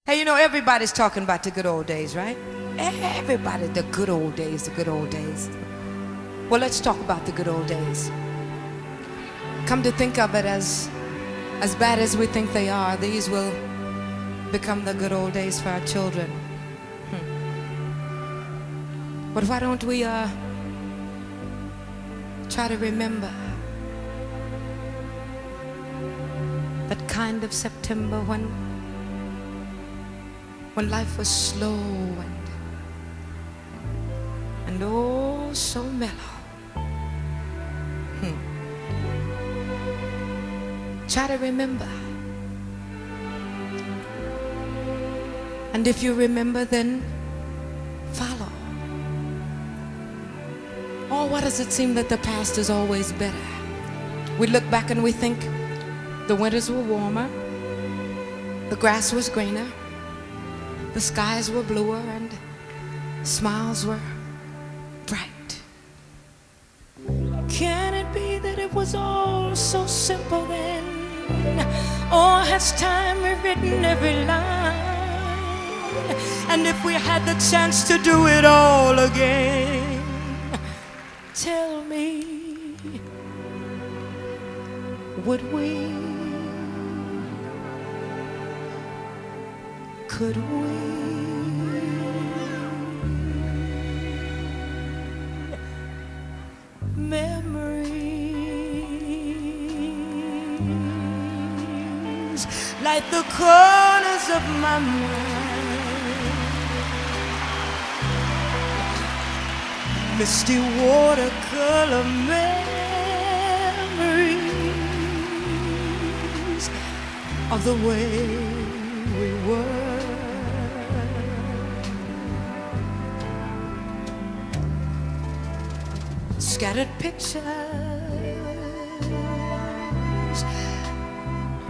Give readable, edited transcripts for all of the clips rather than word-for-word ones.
Hey, you know, everybody's talking about the good old days, right? Everybody, the good old days, the good old days. Well, let's talk about the good old days. Come to think of it, as bad as we think they are, these will become the good old days for our children. But why don't we try to remember that kind of September when life was slow and oh so mellow. Try to remember. And if you remember, then follow. Oh, why does it seem that the past is always better? We look back and we think the winters were warmer, the grass was greener, the skies were bluer, and smiles were bright. Can it be that it was all so simple then? Or has time rewritten every line? And if we had the chance to do it all again, tell me, would we? Could we? Memories like the corners of my mind, misty watercolor memories of the way we were. Scattered pictures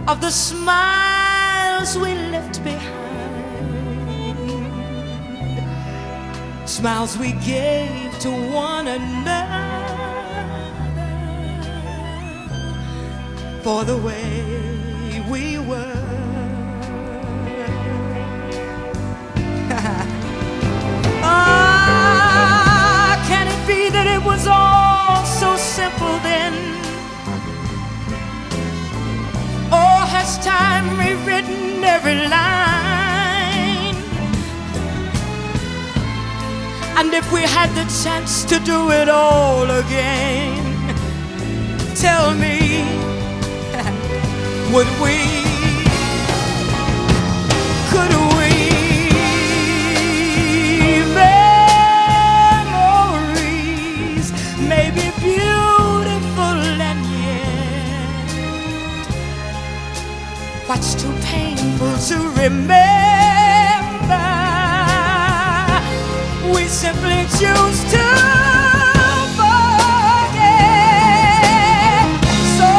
of the smiles we left behind, smiles we gave to one another for the way we were. Can it be that it was all so simple then? Or has time rewritten every line? And if we had the chance to do it all again, tell me, would we? Could we? Memories may be beautiful and yet what's too painful to remember, we simply choose to forget. So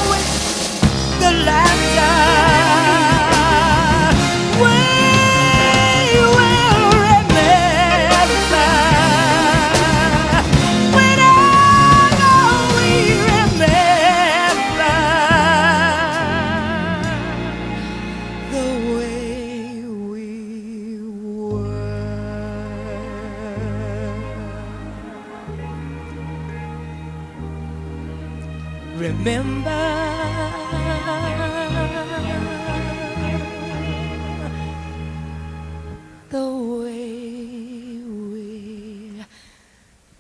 with the laughter we will remember. When I know we remember the way we were. Remember the way we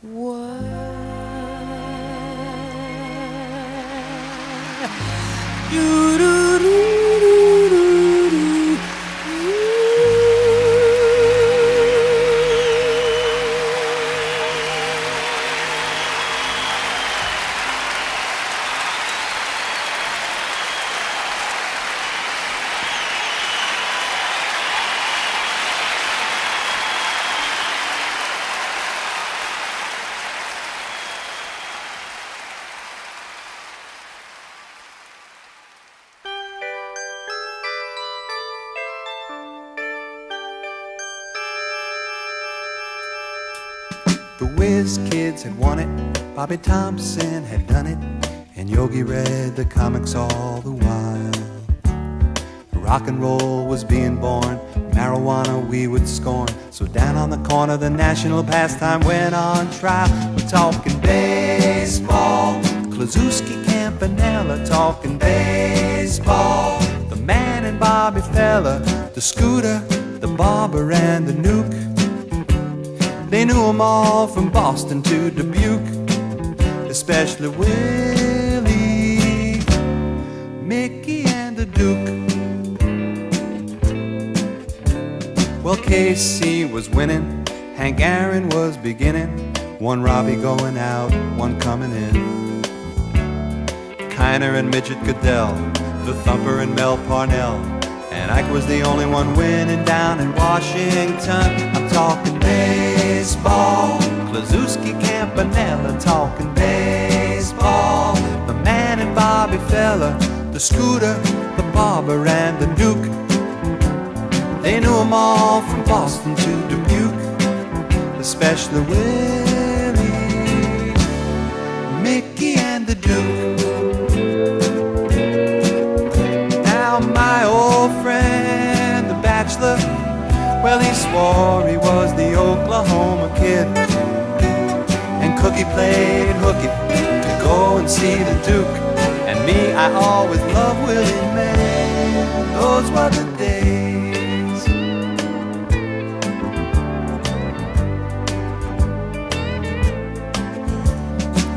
were. Do-do-do-do-do-do. The Whiz Kids had won it, Bobby Thompson had done it, and Yogi read the comics all the while. rock and roll was being born. Marijuana we would scorn. So down on the corner the national pastime went on trial. We're talking baseball, Klazuski, Campanella, talking baseball. The man and Bobby Fella, the Scooter, the Barber and the Nuke. They knew 'em all from Boston to Dubuque, especially Willie, Mickey and the Duke. Well, KC was winning, Hank Aaron was beginning, one Robbie going out, one coming in. Kiner and Midget Goodell, the Thumper and Mel Parnell, and Ike was the only one winning down in Washington. I'm talking baseball, Klazuski, Campanella, talking baseball. The man and Bobby Fella, the Scooter, the Barber and the Duke. They knew 'em all from Boston to Dubuque, especially Willie, Mickey and the Duke. Now my old friend, the bachelor, well, he swore he was the Oklahoma kid, and Cookie played hooky to go and see the Duke. And me, I always loved Willie May. Those were the days.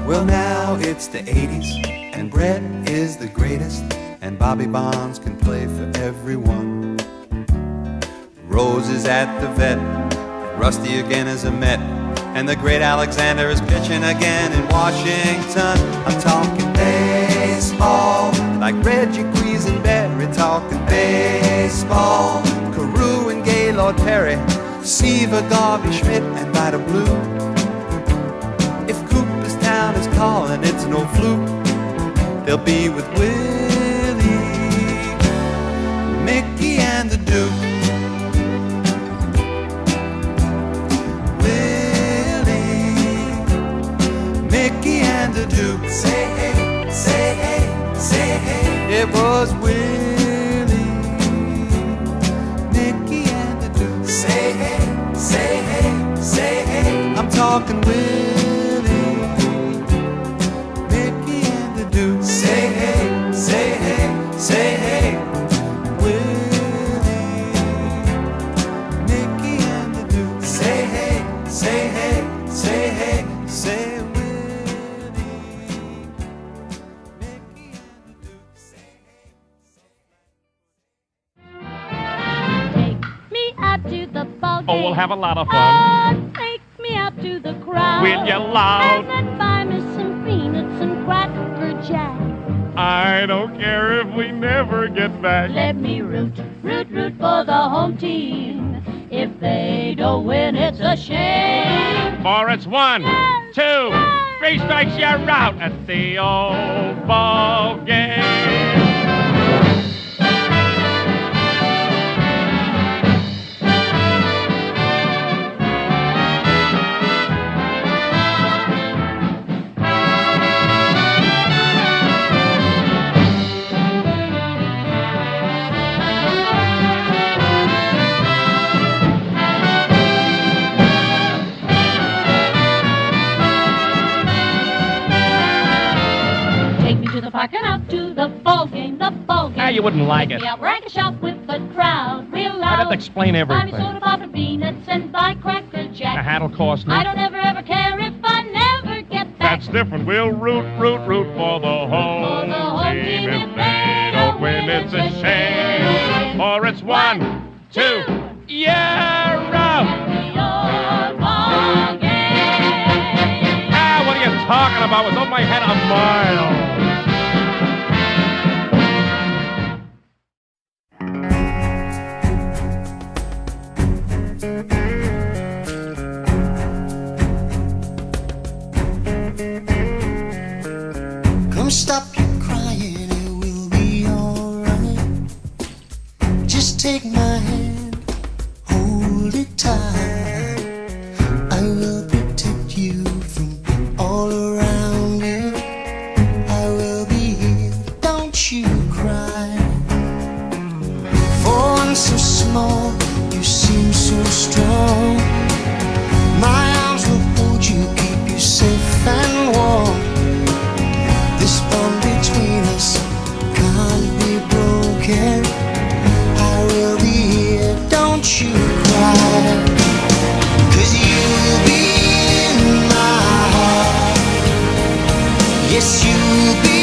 Well, now it's the 80s, and Brett is the greatest, and Bobby Bonds can play for everyone. Rose is at the vet, Rusty again is a Met, and the great Alexander is pitching again in Washington. I'm talking baseball, like Reggie Quisenberry, talking baseball. Carew and Gaylord Perry, Seaver, Garvey, Schmidt, and Vida Blue. If Cooperstown is calling, it's no fluke. They'll be with Willie, Mickey, and the Duke. Mickey and the Duke. Say hey, say hey, say hey. It was Willie, Mickey and the Duke. Say hey, say hey, say hey. I'm talking Willie, Mickey and the Duke. Say hey, say hey, say hey. Willie, Mickey and the Duke. Say hey, say hey, say hey, say hey. Oh, we'll have a lot of fun. Oh, take me out to the crowd. Will you loud? And then buy me some peanuts and Cracker Jack. I don't care if we never get back. Let me root, root, root for the home team. If they don't win, it's a shame. For it's 1, 2, 3 strikes, you're out at the old ball game. Parking out to the ball game, the ball game. Ah, you wouldn't like it. Yeah, rank a shop with the crowd, real loud. I'd have to explain everything. Buy me soda pop and peanuts and buy Cracker Jack. A hat'll cost me. I don't ever care if I never get back. That's different. We'll root for the home team. If they don't win, it's a shame. For it's 1, 2, you're out. Ah, what are you talking about? It was over my head a mile. Come stop your crying, it will be alright. Just take my hand, hold it tight. I will protect you from all around you. I will be here, don't you cry. Yes, you'll be